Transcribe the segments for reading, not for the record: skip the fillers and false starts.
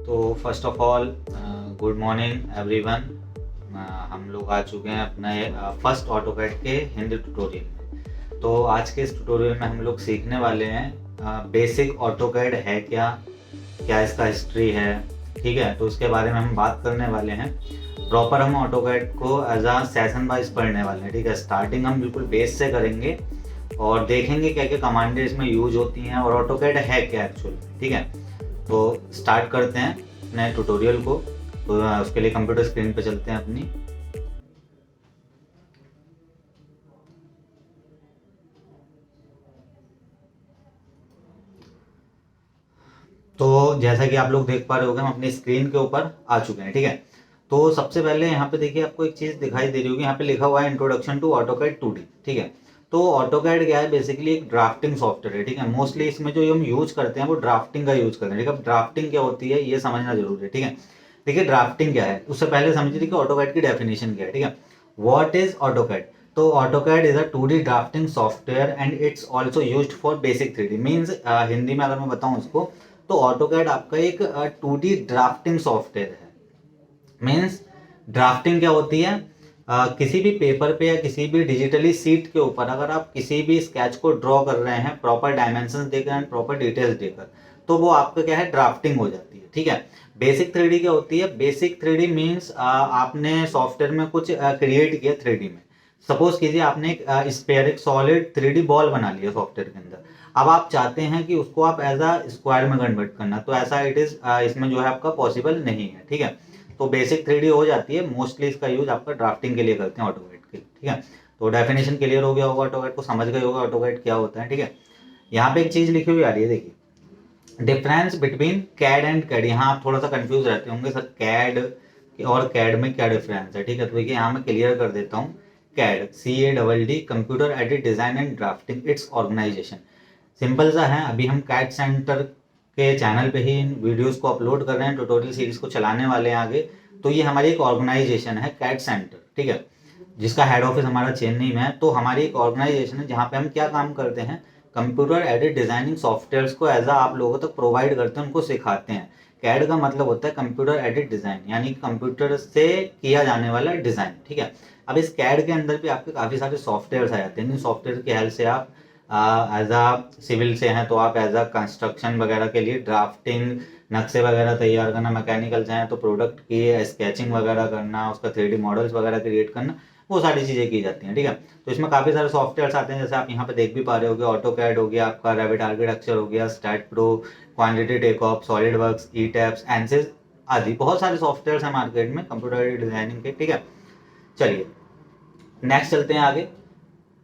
तो first of all good morning everyone. हम लोग आ चुके हैं अपने फर्स्ट ऑटोकैड के हिंदी ट्यूटोरियल में। तो आज के इस ट्यूटोरियल में हम लोग सीखने वाले हैं बेसिक ऑटोकैड है क्या, क्या इसका हिस्ट्री है, ठीक है। तो इसके बारे में हम बात करने वाले हैं। प्रॉपर हम ऑटोकैड को एज अ सेशन वाइज पढ़ने वाले हैं, ठीक है। स्टार्टिंग हम बिल्कुल बेस से करेंगे और देखेंगे क्या क्या कमांडें इसमें यूज होती हैं और ऑटोकैड है क्या एक्चुअल, ठीक है। तो स्टार्ट करते हैं अपने ट्यूटोरियल को। तो उसके लिए कंप्यूटर स्क्रीन पे चलते हैं अपनी। तो जैसा कि आप लोग देख पा रहे होंगे हम अपनी स्क्रीन के ऊपर आ चुके हैं, ठीक है। तो सबसे पहले यहाँ पे देखिए आपको एक चीज़ दिखाई दे रही होगी, यहाँ पे लिखा हुआ है इंट्रोडक्शन टू ऑटोकैड 2D, ठीक है। तो ऑटोकैड क्या है, बेसिकली एक ड्राफ्टिंग सॉफ्टवेयर है, ठीक है। मोस्टली इसमें जो हम यूज करते हैं वो ड्राफ्टिंग का यूज करते हैं, ठीक है। ड्राफ्टिंग क्या होती है ये समझना जरूरी है, ठीक है। देखिए ड्राफ्टिंग क्या है उससे पहले समझिए कि ऑटोकैड की डेफिनेशन क्या है, ठीक है। What is AutoCAD? तो AutoCAD is a 2D drafting software and it's also used for basic 3D means, Hindi में अगर मैं बताऊं उसको, तो ऑटोकैड आपका एक 2D ड्राफ्टिंग सॉफ्टवेयर है। मीन्स ड्राफ्टिंग क्या होती है, किसी भी पेपर पे या किसी भी डिजिटली सीट के ऊपर अगर आप किसी भी स्केच को ड्रॉ कर रहे हैं प्रॉपर डायमेंशंस देकर एंड प्रॉपर डिटेल्स देकर, तो वो आपका क्या है, ड्राफ्टिंग हो जाती है, ठीक है। बेसिक 3D क्या होती है? बेसिक 3D मीन्स आपने सॉफ्टवेयर में कुछ क्रिएट किया 3D में। सपोज कीजिए आपने एक स्फेरिक सॉलिड 3D बॉल बना लिया सॉफ्टवेयर के अंदर। अब आप चाहते हैं कि उसको आप एज अ स्क्वायर में कन्वर्ट करना, तो ऐसा इट इज इसमें जो है आपका पॉसिबल नहीं है, ठीक है। तो बेसिक 3D हो जाती है, मोस्टली इसका यूज आपका ड्राफ्टिंग के लिए करते हैं ऑटोकैड के, ठीक है। तो डेफिनेशन क्लियर हो गया होगा, ऑटोकैड को समझ गए होगा ऑटोकैड क्या होता है, ठीक है। यहाँ पे एक चीज लिखी हुई आ रही है, देखिए difference between CAD and CAD. यहाँ आप थोड़ा सा कंफ्यूज रहते होंगे, सर कैड और कैड में क्या डिफरेंस है, ठीक है। तो देखिए यहाँ मैं क्लियर कर देता हूँ। CAD CADD computer aided design and drafting it's organisation. Simple सा है, अभी हम कैड सेंटर के चैनल पे ही इन वीडियोस को अपलोड कर रहे हैं, ट्यूटोरियल सीरीज को चलाने वाले हैं आगे। तो ये हमारी एक ऑर्गेनाइजेशन है कैड सेंटर, ठीक है, जिसका हेड ऑफिस हमारा चेन्नई में है। तो हमारी एक ऑर्गेनाइजेशन है जहाँ पे हम क्या काम करते हैं, कंप्यूटर एडेड डिजाइनिंग सॉफ्टवेयर्स को एज आप लोगों तक प्रोवाइड करते हैं, उनको सिखाते हैं। कैड का मतलब होता है कंप्यूटर एडेड डिजाइन, यानी कंप्यूटर से किया जाने वाला डिजाइन, ठीक है। अब इस कैड के अंदर भी आपके काफ़ी सारे सॉफ्टवेयर आ जाते हैं। इन सॉफ्टवेयर की हेल्प से आप एज अ सिविल से हैं तो आप एज अ कंस्ट्रक्शन वगैरह के लिए ड्राफ्टिंग, नक्शे वगैरह तैयार करना, मैकेनिकल से हैं तो प्रोडक्ट की स्केचिंग वगैरह करना, उसका 3D मॉडल्स वगैरह क्रिएट करना, वो सारी चीज़ें की जाती हैं, ठीक है। तो इसमें काफ़ी सारे सॉफ्टवेयर आते हैं, जैसे आप यहाँ पे देख भी पा रहे होगे, ऑटोकैड हो गया आपका, रेविट आर्किटेक्चर हो गया, STAAD Pro, quantity takeoff, SolidWorks, ETABS, ANSYS आदि बहुत सारे सॉफ्टवेयर हैं मार्केट में कंप्यूटर डिजाइनिंग के, ठीक है। चलिए नेक्स्ट चलते हैं आगे।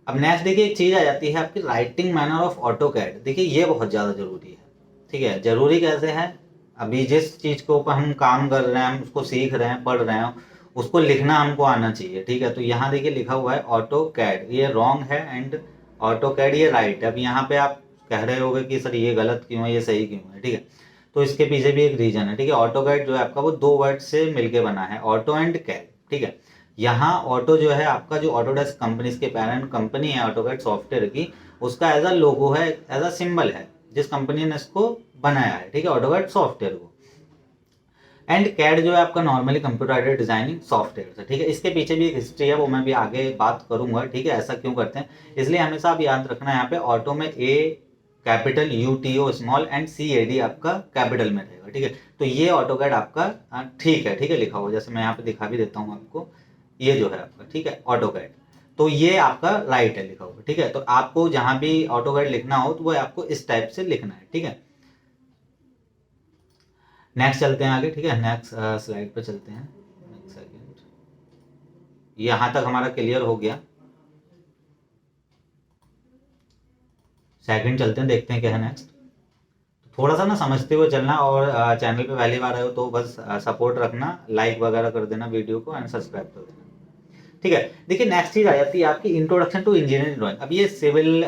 अब नेक्स्ट देखिए एक चीज़ आ जाती है आपकी राइटिंग मैनर ऑफ ऑटोकैड। देखिए ये बहुत ज़्यादा जरूरी है, ठीक है। जरूरी कैसे है, अभी जिस चीज़ के ऊपर हम काम कर रहे हैं, हम उसको सीख रहे हैं, पढ़ रहे हैं, उसको लिखना हमको आना चाहिए, ठीक है। तो यहाँ देखिए लिखा हुआ है ऑटोकैड, ये रॉन्ग है, एंड ऑटोकैड ये राइट है। अब यहाँ पे आप कह रहे होगे कि सर ये गलत क्यों है, ये सही क्यों है, ठीक है। तो इसके पीछे भी एक रीजन है, ठीक है। ऑटोकैड जो है आपका वो दो वर्ड से मिलके बना है, ऑटो एंड कैड, ठीक है। यहाँ ऑटो जो है आपका, जो ऑटोडेस्क कंपनी, इसके पेरेंट कंपनी है ऑटोकैड सॉफ्टवेयर की, उसका एज अ लोगो है, एज अ सिंबल है जिस कंपनी ने इसको बनाया है, ठीक है, ऑटोकैड सॉफ्टवेयर को। एंड कैड जो है आपका normally computer aided designing software है, ठीक है। इसके पीछे भी एक हिस्ट्री है, वो मैं भी आगे बात करूंगा, ठीक है। ऐसा क्यों करते हैं, इसलिए हमेशा आप याद रखना, यहाँ पे ऑटो में A capital, UTO small and CAD आपका कैपिटल में रहेगा, ठीक है। तो ये ऑटोकैड आपका ठीक है, ठीक है, लिखा हुआ, जैसे मैं यहाँ पे दिखा भी देता हूँ आपको, ये जो है आपका, ठीक है, ऑटोकैड। तो ये आपका राइट है लिखा हुआ, ठीक है। तो आपको जहां भी ऑटोकैड लिखना हो तो वो आपको इस टाइप से लिखना है, ठीक है। नेक्स्ट चलते हैं आगे, ठीक है। नेक्स्ट स्लाइड पे चलते हैं। एक सेकेंड, यहां तक हमारा क्लियर हो गया। सेकंड चलते हैं, देखते हैं क्या है नेक्स्ट। थोड़ा सा ना समझते हुए चलना, और चैनल पे पहली बार आए हो तो बस सपोर्ट रखना, लाइक वगैरह कर देना वीडियो को एंड सब्सक्राइब कर देना, ठीक है। देखिए नेक्स्ट चीज आ जाती है आपकी इंट्रोडक्शन टू इंजीनियरिंग ड्राइंग। अब ये सिविल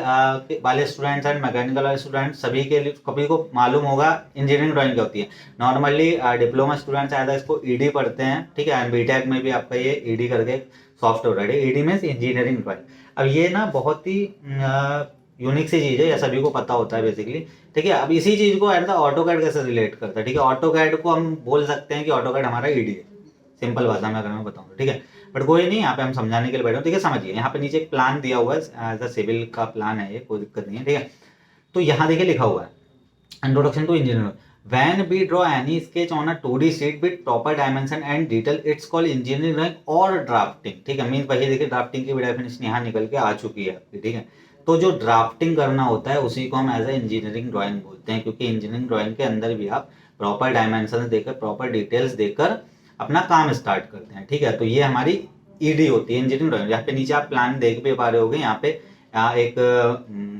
वाले स्टूडेंट्स एंड मैकेनिकल वाले स्टूडेंट्स सभी के लिए, सभी को मालूम होगा इंजीनियरिंग ड्राइंग क्या होती है। नॉर्मली डिप्लोमा स्टूडेंट्स आया इसको ED पढ़ते हैं, ठीक है। BTech में भी आपका ये ED करके सॉफ्टवेयर है, ED मीन्स इंजीनियरिंग ड्राइंग। अब ये ना बहुत ही यूनिक सी चीज़ है, या सभी को पता होता है बेसिकली, ठीक है। अब इसी चीज़ को एट द ऑटोकैड कैसे रिलेट करता है, ठीक है। ऑटोकैड को हम बोल सकते हैं कि ऑटोकैड हमारा ईडी है, सिंपल भाषा में अगर मैं बताऊँ तो, ठीक है। बट कोई नहीं, यहाँ पे हम समझाने के लिए बैठे हो, ठीक है। समझिए, यहाँ पे नीचे एक प्लान दिया हुआ है, एज अ सिविल का प्लान है ये, कोई दिक्कत नहीं है, ठीक है। तो यहाँ देखिए लिखा हुआ है introduction to engineering, when we draw any sketch on a 2D sheet with proper dimension and detail, it's called engineering drawing और ड्राफ्टिंग, ठीक है। मीन्स वही देखिए ड्राफ्टिंग की भी डेफिनेशन यहाँ निकल के आ चुकी है आपकी, ठीक है। तो जो ड्राफ्टिंग करना होता है उसी को हम एज ए इंजीनियरिंग ड्राइंग बोलते हैं, क्योंकि इंजीनियरिंग ड्राइंग के अंदर भी आप प्रॉपर डायमेंशन देकर, प्रॉपर डिटेल्स देकर अपना काम स्टार्ट करते हैं, ठीक है। तो ये हमारी ईडी होती है, इंजीनियरिंग ड्राइंग। यहाँ पे नीचे आप प्लान देख भी पा रहे होगे, यहाँ पे एक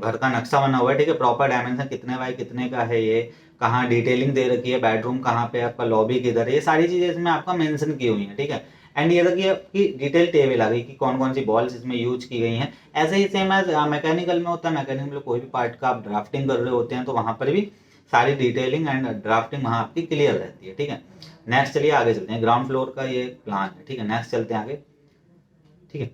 घर का नक्शा बना हुआ है, ठीक है। प्रॉपर डायमेंशन कितने बाय कितने का है, ये कहाँ डिटेलिंग दे रखी है, बेडरूम कहाँ पे, आपका लॉबी किधर है, ये सारी चीजें इसमें आपका मेंशन की हुई है, ठीक है। एंड ये देखिए आपकी डिटेल टेबल आ गई कि कौन कौन सी बॉल्स इसमें यूज की गई हैं। ऐसे ही सेम एज मैकेनिकल में होता है, मैकेनिकल में कोई भी पार्ट का आप ड्राफ्टिंग कर रहे होते हैं तो वहां पर भी सारी डिटेलिंग एंड ड्राफ्टिंग वहां आपकी क्लियर रहती है, ठीक है। नेक्स्ट चलिए आगे चलते हैं, ग्राउंड फ्लोर का ये प्लान है, ठीक है। नेक्स्ट चलते हैं आगे, ठीक है।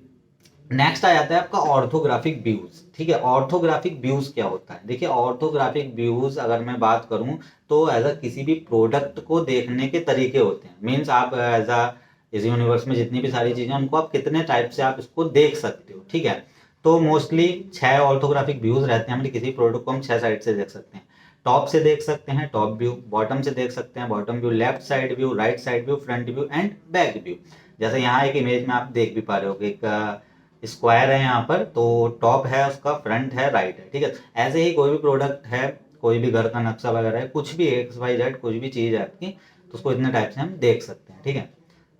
नेक्स्ट आ जाता है आपका ऑर्थोग्राफिक व्यूज, ठीक है। ऑर्थोग्राफिक व्यूज क्या होता है, देखिए ऑर्थोग्राफिक व्यूज अगर मैं बात करूं तो एज अ किसी भी प्रोडक्ट को देखने के तरीके होते हैं। मीन्स आप एज अ इस यूनिवर्स में जितनी भी सारी चीजें उनको आप कितने टाइप से आप इसको देख सकते हो, ठीक है। तो मोस्टली 6 ऑर्थोग्राफिक व्यूज रहते हैं हमारे किसी प्रोडक्ट को हम 6 साइड से देख सकते हैं। टॉप से देख सकते हैं टॉप व्यू, बॉटम से देख सकते हैं bottom view, left side view, right side view, front view and back view. जैसे यहाँ एक इमेज में आप देख भी पा रहे हो, एक स्क्वायर है यहाँ पर, तो टॉप है उसका, फ्रंट है, राइट है, ठीक है। ऐसे ही कोई भी प्रोडक्ट है, कोई भी घर का नक्शा वगैरह है, कुछ भी एक्स वाई जेड कुछ भी चीज़ है आपकी, तो उसको इतने टाइप से हम देख सकते हैं, ठीक है।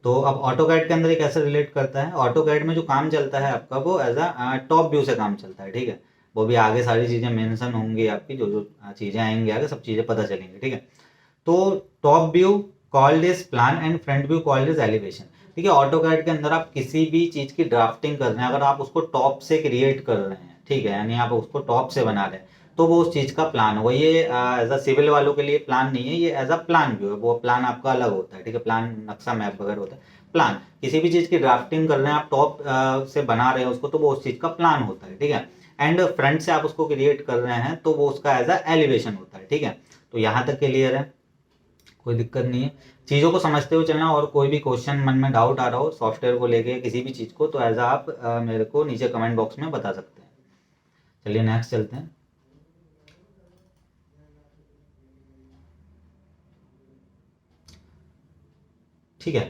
तो अब ऑटोकैड के अंदर ये कैसे रिलेट करता है, ऑटोकैड में जो काम चलता है आपका वो एज अ टॉप व्यू से काम चलता है, ठीक है। वो भी आगे सारी चीज़ें मेंशन होंगी आपकी, जो जो चीज़ें आएंगी आगे सब चीज़ें पता चलेंगी, ठीक है। तो top view called is plan and front view called is elevation, ठीक है। ऑटोकैड के अंदर आप किसी भी चीज की ड्राफ्टिंग कर रहे हैं, अगर आप उसको टॉप से क्रिएट कर रहे हैं, ठीक है, यानी आप उसको टॉप से बना रहे हैं, तो वो उस चीज का प्लान होगा। ये एज अ सिविल वालों के लिए प्लान नहीं है, ये एज अ प्लान व्यू है, वो प्लान आपका अलग होता है, ठीक है। प्लान नक्शा मैप वगैरह होता है, प्लान किसी भी चीज की ड्राफ्टिंग कर रहे हैं आप टॉप से बना रहे हैं उसको, तो वो उस चीज का प्लान होता है, ठीक है। एंड फ्रंट से आप उसको क्रिएट कर रहे हैं तो वो उसका एज अ एलिवेशन होता है, ठीक है। तो यहाँ तक क्लियर है, कोई दिक्कत नहीं है, चीज़ों को समझते हुए चलना। और कोई भी क्वेश्चन मन में डाउट आ रहा हो सॉफ्टवेयर को लेके किसी भी चीज़ को, तो एज आप मेरे को नीचे कमेंट बॉक्स में बता सकते हैं। चलिए नेक्स्ट चलते हैं, ठीक है।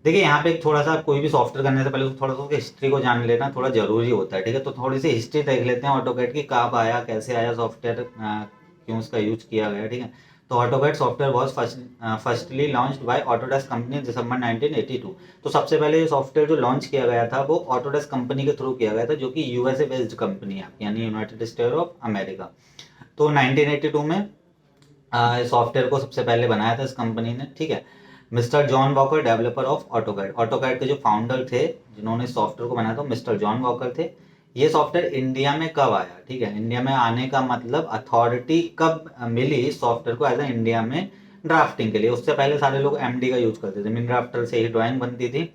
देखिए यहाँ पे एक थोड़ा सा कोई भी सॉफ्टवेयर करने से पहले थोड़ा सा हिस्ट्री को जान लेना थोड़ा जरूरी होता है, ठीक है। तो थोड़ी सी हिस्ट्री देख लेते हैं ऑटोकैड की, कब आया, कैसे आया सॉफ्टवेयर, क्यों इसका यूज किया गया, ठीक है। तो AutoCAD software was firstly launched by Autodesk company December 1982। तो सबसे पहले ये सॉफ्टवेयर जो लॉन्च किया गया था वो ऑटोडेस्क कंपनी के थ्रू किया गया था, जो कि यूएसए बेस्ड कंपनी है आपकी, यानी यूनाइटेड स्टेट ऑफ अमेरिका। तो 1982 में सॉफ्टवेयर को सबसे पहले बनाया था इस कंपनी ने, ठीक है। Mister John walker, developer of AutoCAD, AutoCAD के जो फाउंडर थे जिन्होंने सॉफ्टवेयर को बनाया था, मिस्टर जॉन वॉकर थे। ये सॉफ्टवेयर इंडिया में कब आया, ठीक है। इंडिया में आने का मतलब अथॉरिटी कब मिली सॉफ्टवेयर को एज ए इंडिया में ड्राफ्टिंग के लिए। उससे पहले सारे लोग एमडी का यूज करते थे, मिन ड्राफ्टर से ही ड्राइंग बनती थी।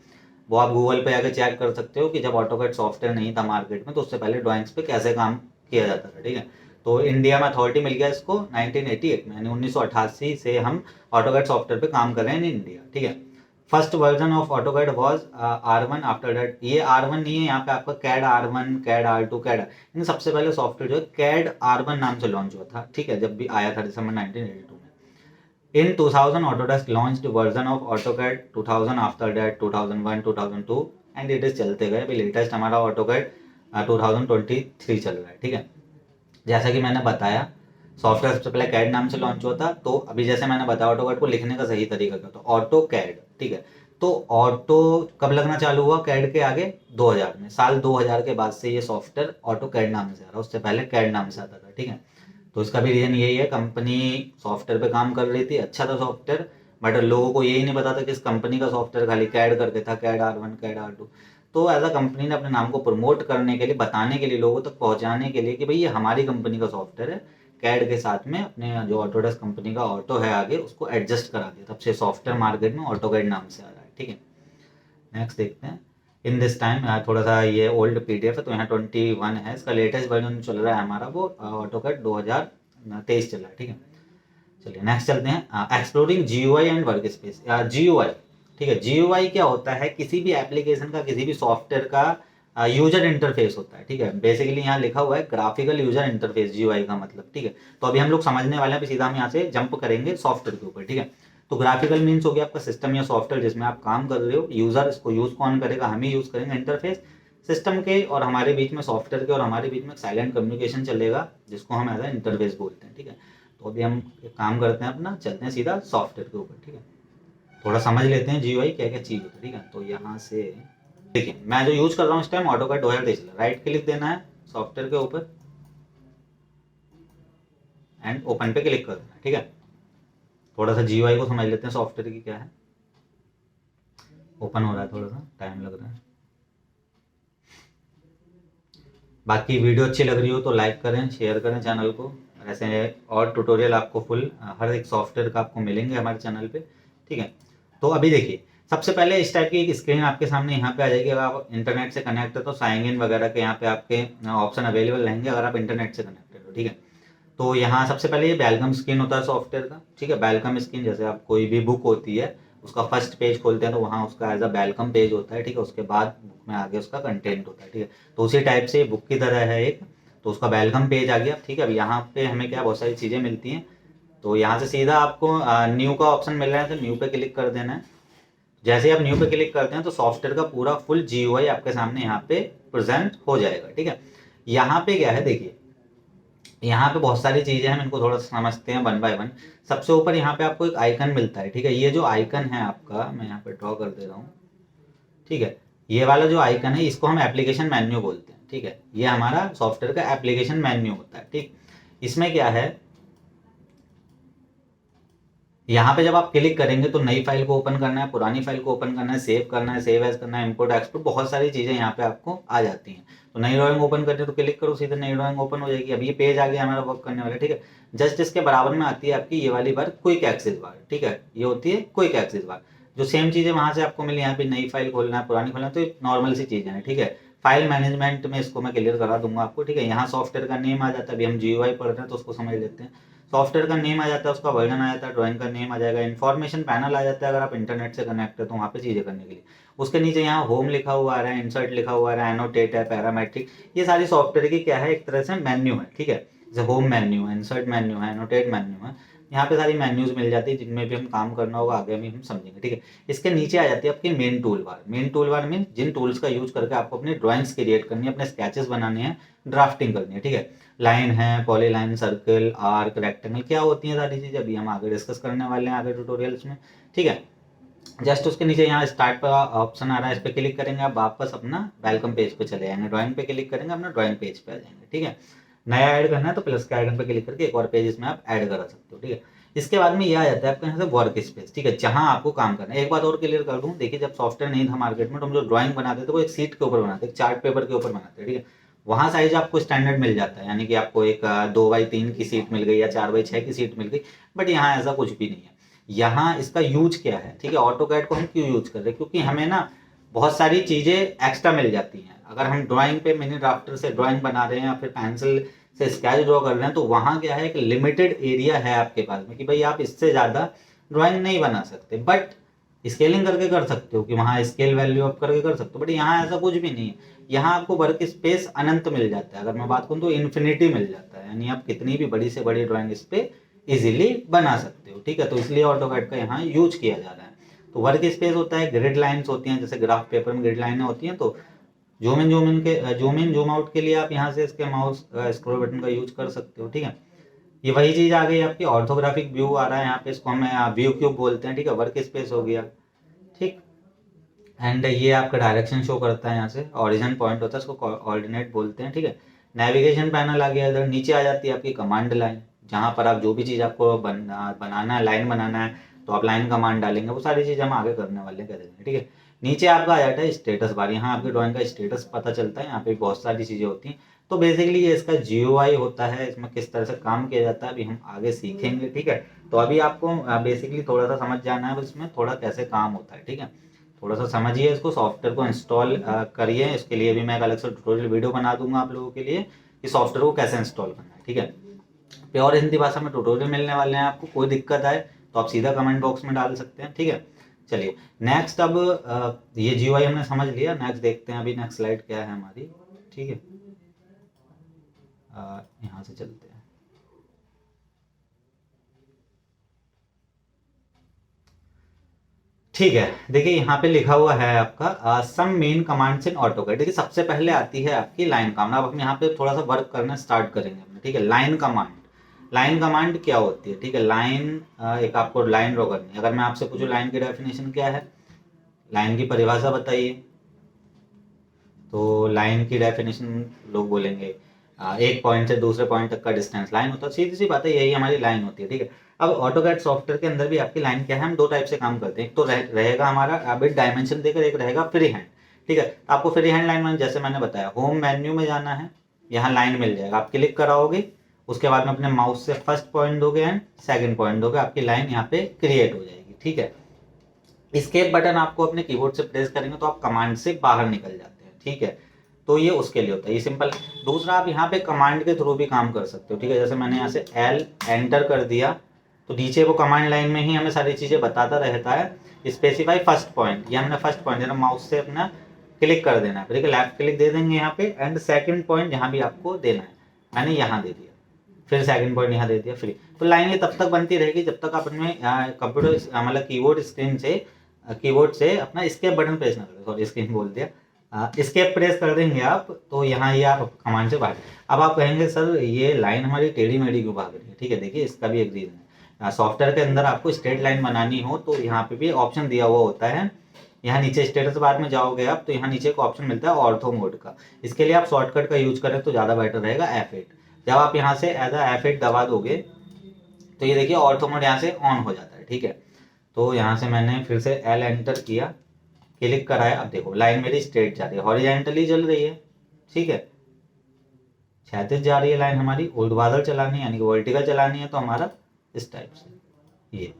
वो आप गूगल पे आके चेक कर सकते हो कि जब ऑटोकैड सॉफ्टवेयर नहीं था मार्केट में तो उससे पहले ड्राइंग्स पे कैसे काम किया जाता था, ठीक है। तो इंडिया में अथॉरिटी मिल गया इसको 1988 में, यानी 1988 से हम ऑटोकैड सॉफ्टवेयर पे काम कर रहे हैं इन इंडिया, ठीक है। First version of AutoCAD was R1, after that ये R1 नहीं है, यहाँ पे आपका CAD R1, CAD R2, CAD, इन सबसे पहले सॉफ्टवेयर जो है कैड R1 नाम से लॉन्च हुआ था, ठीक है, जब भी आया था दिसंबर 1982 में। In 2000, Autodesk launched version of AutoCAD, 2000 after that 2001, 2002 and it is चलते गए। अभी लेटेस्ट हमारा AutoCAD 2023 चल रहा है, ठीक है। जैसा कि मैंने बताया सॉफ्टवेयर सबसे पहले कैड नाम से लॉन्च हुआ था, तो अभी जैसे मैंने बताया ऑटोकैड को लिखने का सही तरीका क्या, तो ऑटो कैड, ठीक है। तो ऑटो कब लगना चालू हुआ कैड के आगे, 2000 में, साल 2000 के बाद से ये सॉफ्टवेयर ऑटो कैड नाम से आ रहा है, उससे पहले कैड नाम से आता था, ठीक है। तो इसका भी रीजन यही है, कंपनी सॉफ्टवेयर पे काम कर रही थी, अच्छा था सॉफ्टवेयर, बट लोगों को यही नहीं पता था कि इस कंपनी का सॉफ्टवेयर खाली कैड करके था, कैड R1, कैड R2। तो एज अ कंपनी ने अपने नाम को प्रमोट करने के लिए, बताने के लिए, लोगों तक पहुंचाने के लिए कि भाई ये हमारी कंपनी का सॉफ्टवेयर है, कैड के साथ में अपने जो ऑटोडेस्क कंपनी का ऑटो है आगे उसको एडजस्ट करा दिया, तब से सॉफ्टवेयर मार्केट में ऑटोकैड नाम से आ रहा है, ठीक है। नेक्स्ट देखते हैं, इन दिस टाइम थोड़ा सा ये ओल्ड PDF है, तो यहाँ 21 है, इसका लेटेस्ट वर्जन चल रहा है हमारा वो AutoCAD 2023 चल रहा है, ठीक है। चलिए नेक्स्ट चलते हैं, exploring GUI and work space. GUI, ठीक है। GUI क्या होता है, किसी भी एप्लीकेशन का, किसी भी सॉफ्टवेयर का यूजर इंटरफेस होता है, ठीक है। बेसिकली यहाँ लिखा हुआ है ग्राफिकल यूजर इंटरफेस, GUI का मतलब, ठीक है। तो अभी हम लोग समझने वाले हैं, अभी सीधा हम यहाँ से जंप करेंगे सॉफ्टवेयर के ऊपर, ठीक है। तो ग्राफिकल मीन्स हो गया आपका सिस्टम या सॉफ्टवेयर जिसमें आप काम कर रहे हो, यूजर इसको यूज कौन करेगा, हम ही यूज करेंगे। इंटरफेस सिस्टम के और हमारे बीच में, सॉफ्टवेयर के और हमारे बीच में साइलेंट कम्युनिकेशन चलेगा, जिसको हम एज इंटरफेस बोलते हैं, ठीक है। तो अभी हम एक काम करते हैं अपना, चलते हैं सीधा सॉफ्टवेयर के ऊपर, ठीक है। थोड़ा समझ लेते हैं GUI क्या क्या चीज होती है, ठीक है। तो यहाँ से देखिए मैं जो यूज कर रहा हूँ इस टाइम AutoCAD 2023, राइट क्लिक देना है सॉफ्टवेयर के ऊपर एंड ओपन पे क्लिक कर देना है, ठीक है। थोड़ा सा GUI को समझ लेते हैं सॉफ्टवेयर की क्या है। ओपन हो रहा है, थोड़ा सा टाइम लग रहा है। बाकी वीडियो अच्छी लग रही हो तो लाइक करें, शेयर करें चैनल को। ऐसे और ट्यूटोरियल आपको फुल हर एक सॉफ्टवेयर का आपको मिलेंगे हमारे चैनल पे, ठीक है। तो अभी देखिए सबसे पहले इस टाइप की एक स्क्रीन आपके सामने यहाँ पे आ जाएगी। अगर आप इंटरनेट से कनेक्ट है तो साइन इन वगैरह के यहाँ पे आपके ऑप्शन अवेलेबल रहेंगे, अगर आप इंटरनेट से कनेक्टेड हो, ठीक है। तो यहाँ सबसे पहले ये वेलकम स्क्रीन होता है सॉफ्टवेयर का, ठीक है। वेलकम स्क्रीन, जैसे आप कोई भी बुक होती है उसका फर्स्ट पेज खोलते हैं तो वहाँ उसका एज अ वेलकम पेज होता है, ठीक है। उसके बाद बुक में आगे उसका कंटेंट होता है, ठीक है। तो उसी टाइप से बुक की तरह है एक, तो उसका वेलकम पेज आ गया, ठीक है। अब यहाँ पे हमें क्या बहुत सारी चीज़ें मिलती हैं। तो यहाँ से सीधा आपको न्यू का ऑप्शन मिल रहा है, तो न्यू पे क्लिक कर देना है। जैसे आप न्यू पे क्लिक करते हैं तो सॉफ्टवेयर का पूरा फुल GUI आपके सामने यहाँ पे प्रेजेंट हो जाएगा, ठीक है। यहाँ पे क्या है देखिए, यहाँ पे बहुत सारी चीजें हैं, इनको थोड़ा सा समझते हैं वन बाय वन। सबसे ऊपर यहाँ पे आपको एक आइकन मिलता है, ठीक है। ये जो आइकन है आपका, मैं यहाँ पे ड्रॉ कर दे रहा हूँ, ठीक है। ये वाला जो आइकन है इसको हम एप्लीकेशन मेन्यू बोलते हैं, ठीक है। ये हमारा सॉफ्टवेयर का एप्लीकेशन मेन्यू होता है, ठीक। इसमें क्या है, यहाँ पे जब आप क्लिक करेंगे तो नई फाइल को ओपन करना है, पुरानी फाइल को ओपन करना है, सेव करना है, सेव एज करना है, इंपोर्ट एक्सपोर्ट, बहुत सारी चीजें यहाँ पे आपको आ जाती हैं। तो नई ड्राइंग ओपन करनी है तो क्लिक करो, सीधे नई ड्राइंग ओपन हो जाएगी। अब ये पेज आ गया हमारा वर्क करने वाला, ठीक है। जस्ट इसके बराबर में आती है आपकी ये वाली बार क्विक एक्सेस बार, ठीक है। ये होती है क्विक एक्सेस बार, जो सेम चीजें वहां से आपको मिली, यहाँ पे नई फाइल खोलना है, पुरानी खोलना है, तो नॉर्मल सी चीजें हैं, ठीक है। फाइल मैनेजमेंट में इसको मैं क्लियर करा दूंगा आपको, ठीक है। यहाँ सॉफ्टवेयर का नेम आ जाता है, अभी हम GUI पढ़ रहे हैं तो उसको समझ लेते हैं। सॉफ्टवेयर का नेम आ जाता है, उसका वर्जन आ जाता है, ड्राइंग का नेम आ जाएगा, इन्फॉर्मेशन पैनल आ जाता है अगर आप इंटरनेट से कनेक्ट है तो वहाँ पे चीज़ें करने के लिए। उसके नीचे यहाँ होम लिखा हुआ आ रहा है, इंसर्ट लिखा हुआ आ रहा है, एनोटेट है, पैरामेट्रिक, ये सारी सॉफ्टवेयर की क्या है, एक तरह से मेन्यू है, ठीक है। जैसे होम मेन्यू है, इंसर्ट मेन्यू है, एनोटेट मेन्यू है, यहाँ पे सारी मेन्यूज मिल जाती है जिनमें भी हम काम करना होगा आगे भी हम समझेंगे, ठीक है। इसके नीचे आ जाती है आपकी main tool bar. Main tool bar mean जिन टूल्स का यूज करके आपको अपनी ड्राइंग्स क्रिएट करनी है, अपने स्केचेस बनाने हैं, ड्राफ्टिंग करनी है, ठीक है। लाइन है, पॉलीलाइन, सर्कल, आर्क, रेक्टेंगल, क्या होती हैं सारी चीजें अभी हम आगे डिस्कस करने वाले हैं आगे ट्यूटोरियल्स में, ठीक है। जस्ट उसके नीचे यहाँ स्टार्ट पर ऑप्शन आ रहा है, इस पर क्लिक करेंगे आप वापस अपना वेलकम पेज पे चले जाएंगे। ड्राइंग पे क्लिक करेंगे अपना ड्राइंग पेज पे आ जाएंगे, ठीक है। नया ऐड करना है तो प्लस के आइकन पे क्लिक करके एक और पेज इसमें आप ऐड करा सकते हो, ठीक है। इसके बाद में यह आ जाता है आपके यहाँ से वर्क स्पेस, ठीक है, जहां आपको काम करना है। एक बात और क्लियर कर दूं, देखिए जब सॉफ्टवेयर नहीं था मार्केट में तो हम जो ड्राइंग बनाते थे वो एक सीट के ऊपर बनाते, एक चार्ट पेपर के ऊपर बनाते, ठीक है। वहां साइज आपको स्टैंडर्ड मिल जाता है, यानी कि आपको एक 2x3 की सीट मिल गई या 4x6 की सीट मिल गई, बट यहाँ ऐसा कुछ भी नहीं है। यहाँ इसका यूज क्या है, ठीक है। ऑटोकैड को हम क्यों यूज कर रहे हैं, क्योंकि हमें ना बहुत सारी चीजें एक्स्ट्रा मिल जाती हैं। अगर हम ड्राइंग पे मिनी ड्राफ्टर से ड्राइंग बना रहे हैं या फिर पेंसिल से स्केच ड्रॉ कर रहे हैं तो वहाँ क्या है, एक लिमिटेड एरिया है आपके पास में कि भाई आप इससे ज़्यादा ड्राइंग नहीं बना सकते, बट स्केलिंग करके कर सकते हो कि वहाँ स्केल वैल्यू अप करके कर सकते हो। बट यहाँ ऐसा कुछ भी नहीं है, यहाँ आपको वर्क स्पेस अनंत मिल जाता है। अगर मैं बात करूँ तो इन्फिनिटी मिल जाता है, यानी आप कितनी भी बड़ी से बड़ी ड्राइंग इस पे इजीली बना सकते हो, ठीक है। तो इसलिए ऑटोकैड का यहाँ यूज किया जा रहा है। तो वर्क स्पेस होता है, ग्रिड लाइन्स होती हैं, जैसे ग्राफ पेपर में ग्रिड लाइनें होती हैं, तो जूम इन जूम आउट के लिए आप यहाँ से इसके माउस स्क्रॉल बटन का यूज कर सकते हो, ठीक है। ये वही चीज आ गई आपकी, ऑर्थोग्राफिक व्यू आ रहा है यहाँ पे, इसको हम व्यू क्यूब बोलते हैं, ठीक है। वर्क स्पेस हो गया, ठीक। एंड ये आपका डायरेक्शन शो करता है, यहाँ से ऑरिजिन पॉइंट होता है, इसको ऑर्डिनेट बोलते हैं, ठीक है। नेविगेशन पैनल आ गया, इधर नीचे आ जाती है आपकी कमांड लाइन, जहाँ पर आप जो भी चीज़ आपको बनाना है, लाइन बनाना है तो आप लाइन कमांड डालेंगे, वो सारी चीज़ हम आगे करने वाले हैं, करेंगे, ठीक है। नीचे आपका आ जाता है स्टेटस बार, यहाँ आपकी ड्राइंग का स्टेटस पता चलता है, यहाँ पे बहुत सारी चीज़ें होती हैं। तो बेसिकली ये इसका GUI होता है, इसमें किस तरह से काम किया जाता है अभी हम आगे सीखेंगे, ठीक है। तो अभी आपको बेसिकली थोड़ा सा समझ जाना है इसमें थोड़ा कैसे काम होता है, ठीक है। थोड़ा सा समझिए इसको, सॉफ्टवेयर को इंस्टॉल करिए। इसके लिए भी मैं एक अलग से ट्यूटोरियल वीडियो बना दूंगा आप लोगों के लिए कि सॉफ्टवेयर को कैसे इंस्टॉल करना है, ठीक है। प्योर हिंदी भाषा में ट्यूटोरियल मिलने वाले हैं आपको। कोई दिक्कत आए तो आप सीधा कमेंट बॉक्स में डाल सकते हैं, ठीक है। चलिए नेक्स्ट, अब ये GUI हमने समझ लिया। नेक्स्ट देखते हैं, अभी नेक्स्ट स्लाइड क्या है हमारी, ठीक है। यहाँ से चलते हैं। ठीक है, देखिए यहाँ पे लिखा हुआ है आपका some main commands in AutoCAD. देखिए सबसे पहले आती है आपकी लाइन कमांड। अब हम यहाँ पे थोड़ा सा वर्क करना स्टार्ट करेंगे, ठीक है। लाइन कमांड, लाइन कमांड क्या होती है, ठीक है। लाइन, एक आपको लाइन ड्रॉ करनी है। अगर मैं आपसे पूछूं लाइन की डेफिनेशन क्या है, लाइन की परिभाषा बताइए, तो लाइन की डेफिनेशन लोग बोलेंगे एक पॉइंट से दूसरे पॉइंट तक का डिस्टेंस लाइन होता है। सीधी सी बात है, यही हमारी लाइन होती है, ठीक है। अब ऑटोकैड सॉफ्टवेयर के अंदर भी आपकी लाइन क्या है, हम दो टाइप से काम करते हैं। एक तो रहेगा हमारा बिट डायमेंशन देकर, एक रहेगा फ्री हैंड, ठीक है। आपको फ्री हैंड लाइन में जैसे मैंने बताया, होम मेन्यू में जाना है, यहाँ लाइन मिल जाएगा, आप क्लिक कराओगे, उसके बाद में अपने माउस से फर्स्ट पॉइंट दोगे एंड सेकंड पॉइंट दोगे, आपकी लाइन यहाँ पे क्रिएट हो जाएगी, ठीक है। एस्केप बटन आपको अपने कीबोर्ड से प्रेस करेंगे तो आप कमांड से बाहर निकल जाते हैं, ठीक है। तो ये उसके लिए होता है, ये सिंपल। दूसरा, आप यहाँ पे कमांड के थ्रू भी काम कर सकते हो, ठीक है। जैसे मैंने यहाँ से L एंटर कर दिया तो नीचे वो कमांड लाइन में ही हमें सारी चीज़ें बताता रहता है। स्पेसिफाई फर्स्ट पॉइंट, ये हमने फर्स्ट पॉइंट देना, माउस से अपना क्लिक कर देना है, ठीक है। लेफ्ट क्लिक दे देंगे यहाँ पे एंड सेकंड पॉइंट यहाँ भी आपको देना है। मैंने यहाँ दे दिया, फिर सेकंड पॉइंट यहाँ दे दिया, फ्री। तो लाइन ये तब तक बनती रहेगी जब तक आप अपने कंप्यूटर मतलब कीबोर्ड स्क्रीन से कीबोर्ड से अपना एस्केप बटन प्रेस ना करें, सॉरी स्क्रीन बोल दिया, एस्केप प्रेस कर देंगे आप, तो यहाँ ये आप कमांड से बाहर। अब आप कहेंगे सर ये लाइन हमारी टेढ़ी मेढ़ी क्यों भाग रही है, ठीक है। देखिए इसका भी एक रीजन है। सॉफ्टवेयर के अंदर आपको स्ट्रेट लाइन बनानी हो तो यहाँ पे भी ऑप्शन दिया हुआ होता है। यहाँ नीचे स्टेटस बार में जाओगे आप तो यहाँ नीचे एक ऑप्शन मिलता है ऑर्थो मोड का। इसके लिए आप शॉर्टकट का यूज करें तो ज़्यादा बेटर रहेगा, F8। जब आप यहाँ से एज F8 दबा दोगे तो ये देखिए ऑर्थो मोड यहाँ से ऑन हो जाता है, ठीक है। तो यहाँ से मैंने फिर से L एंटर किया, क्लिक कराया, अब देखो लाइन मेरी स्ट्रेट जा रही है, हॉरिजॉन्टली चल रही है, ठीक है। क्षैतिज जा रही है लाइन हमारी, ऊर्ध्वाधर चलानी है यानी कि वर्टिकल चलानी है तो हमारा इस टाइप से ये।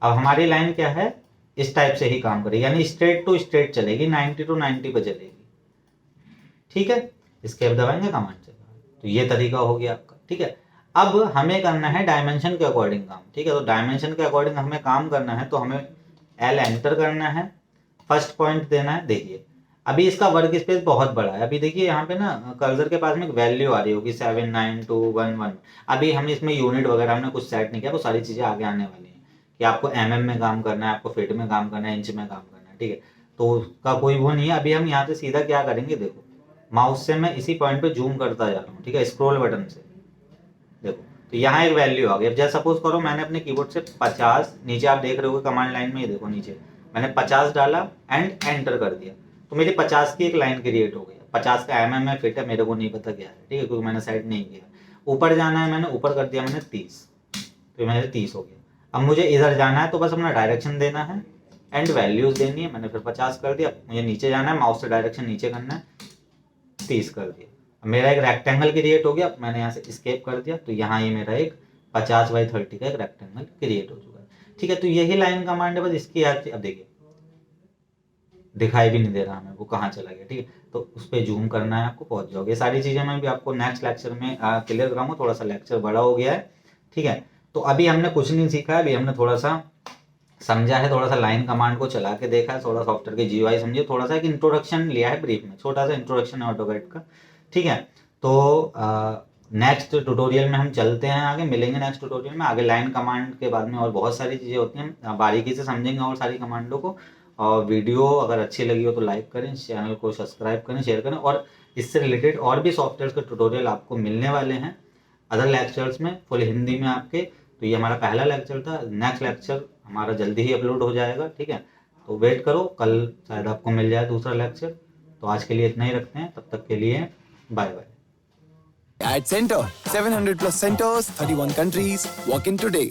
अब हमारी लाइन क्या है, इस टाइप से ही काम करेगी, यानी स्ट्रेट टू स्ट्रेट चलेगी, 90 टू 90 पे चलेगी, ठीक है। एस्केप दबाएंगे कमांड से, तो ये तरीका हो गया आपका, ठीक है। अब हमें करना है डायमेंशन के अकॉर्डिंग काम, ठीक है। तो डायमेंशन के अकॉर्डिंग हमें काम करना है तो हमें L एंटर करना है, फर्स्ट पॉइंट देना है। देखिए अभी इसका वर्क स्पेस बहुत बड़ा है। अभी देखिए यहाँ पे ना कर्सर के पास में एक वैल्यू आ रही होगी 79211। अभी हम इसमें यूनिट वगैरह हमने कुछ सेट नहीं किया, वो सारी चीज़ें आगे आने वाली हैं कि आपको mm में काम करना है, आपको फीट में काम करना है, इंच में काम करना है, ठीक है। तो उसका कोई वो नहीं है। अभी हम यहाँ से सीधा क्या करेंगे, देखो माउस से मैं इसी पॉइंट पे जूम करता जा रहा हूँ, ठीक है, स्क्रॉल बटन से। देखो तो यहाँ एक वैल्यू आ गई। अब जैसे सपोज करो मैंने अपने कीबोर्ड से 50, नीचे आप देख रहे हो कमांड लाइन में, ये देखो नीचे मैंने 50 डाला एंड एंटर कर दिया तो मेरी 50 की एक लाइन क्रिएट हो गई। 50 का mm में फिट है, मेरे को नहीं पता क्या है, ठीक है, क्योंकि मैंने सेट नहीं किया। ऊपर जाना है, मैंने ऊपर कर दिया मैंने 30, तो मेरे 30 हो गया। अब मुझे इधर जाना है तो बस अपना डायरेक्शन देना है एंड वैल्यूज देनी है। मैंने फिर 50 कर दिया। मुझे नीचे जाना है, माउस से डायरेक्शन नीचे करना है, 30 कर दिया। अब मेरा एक रेक्टेंगल क्रिएट हो गया। मैंने यहाँ से एस्केप कर दिया तो यहाँ ये मेरा एक 50x30 का एक रेक्टेंगल क्रिएट हो चुका है, ठीक है। तो यही लाइन कमांड है, बस इसकी याद। अब देखिए दिखाई भी नहीं दे रहा हमें वो कहाँ चला गया, ठीक है। तो उस पर जूम करना है, आपको पहुंच जाओगे। सारी चीज़ें मैं भी आपको नेक्स्ट लेक्चर में क्लियर कराऊंगा। थोड़ा सा लेक्चर बड़ा हो गया है, ठीक है। तो अभी हमने कुछ नहीं सीखा है, अभी हमने थोड़ा सा समझा है, थोड़ा सा लाइन कमांड को चला के देखा है, थोड़ा सॉफ्टवेयर के GUI समझे, थोड़ा सा एक इंट्रोडक्शन लिया है ब्रीफ में, छोटा सा इंट्रोडक्शन है ऑटोकैड का, ठीक है। तो नेक्स्ट ट्यूटोरियल में हम चलते हैं, आगे मिलेंगे नेक्स्ट ट्यूटोरियल में। आगे लाइन कमांड के बाद में और बहुत सारी चीज़ें होती हैं, बारीकी से समझेंगे और सारी कमांडों को। और वीडियो अगर अच्छी लगी हो तो लाइक करें, चैनल को सब्सक्राइब करें, शेयर करें। और इससे रिलेटेड और भी सॉफ्टवेयर के ट्यूटोरियल आपको मिलने वाले हैं अदर लेक्चर्स में, फुल हिंदी में आपके। तो ये हमारा पहला लेक्चर था, नेक्स्ट लेक्चर हमारा जल्दी ही अपलोड हो जाएगा, ठीक है। तो वेट करो, कल शायद आपको मिल जाए दूसरा लेक्चर। तो आज के लिए इतना ही रखते हैं, तब तक के लिए bye bye. Ad Center, 700 plus centers, 31 countries. Walk in today.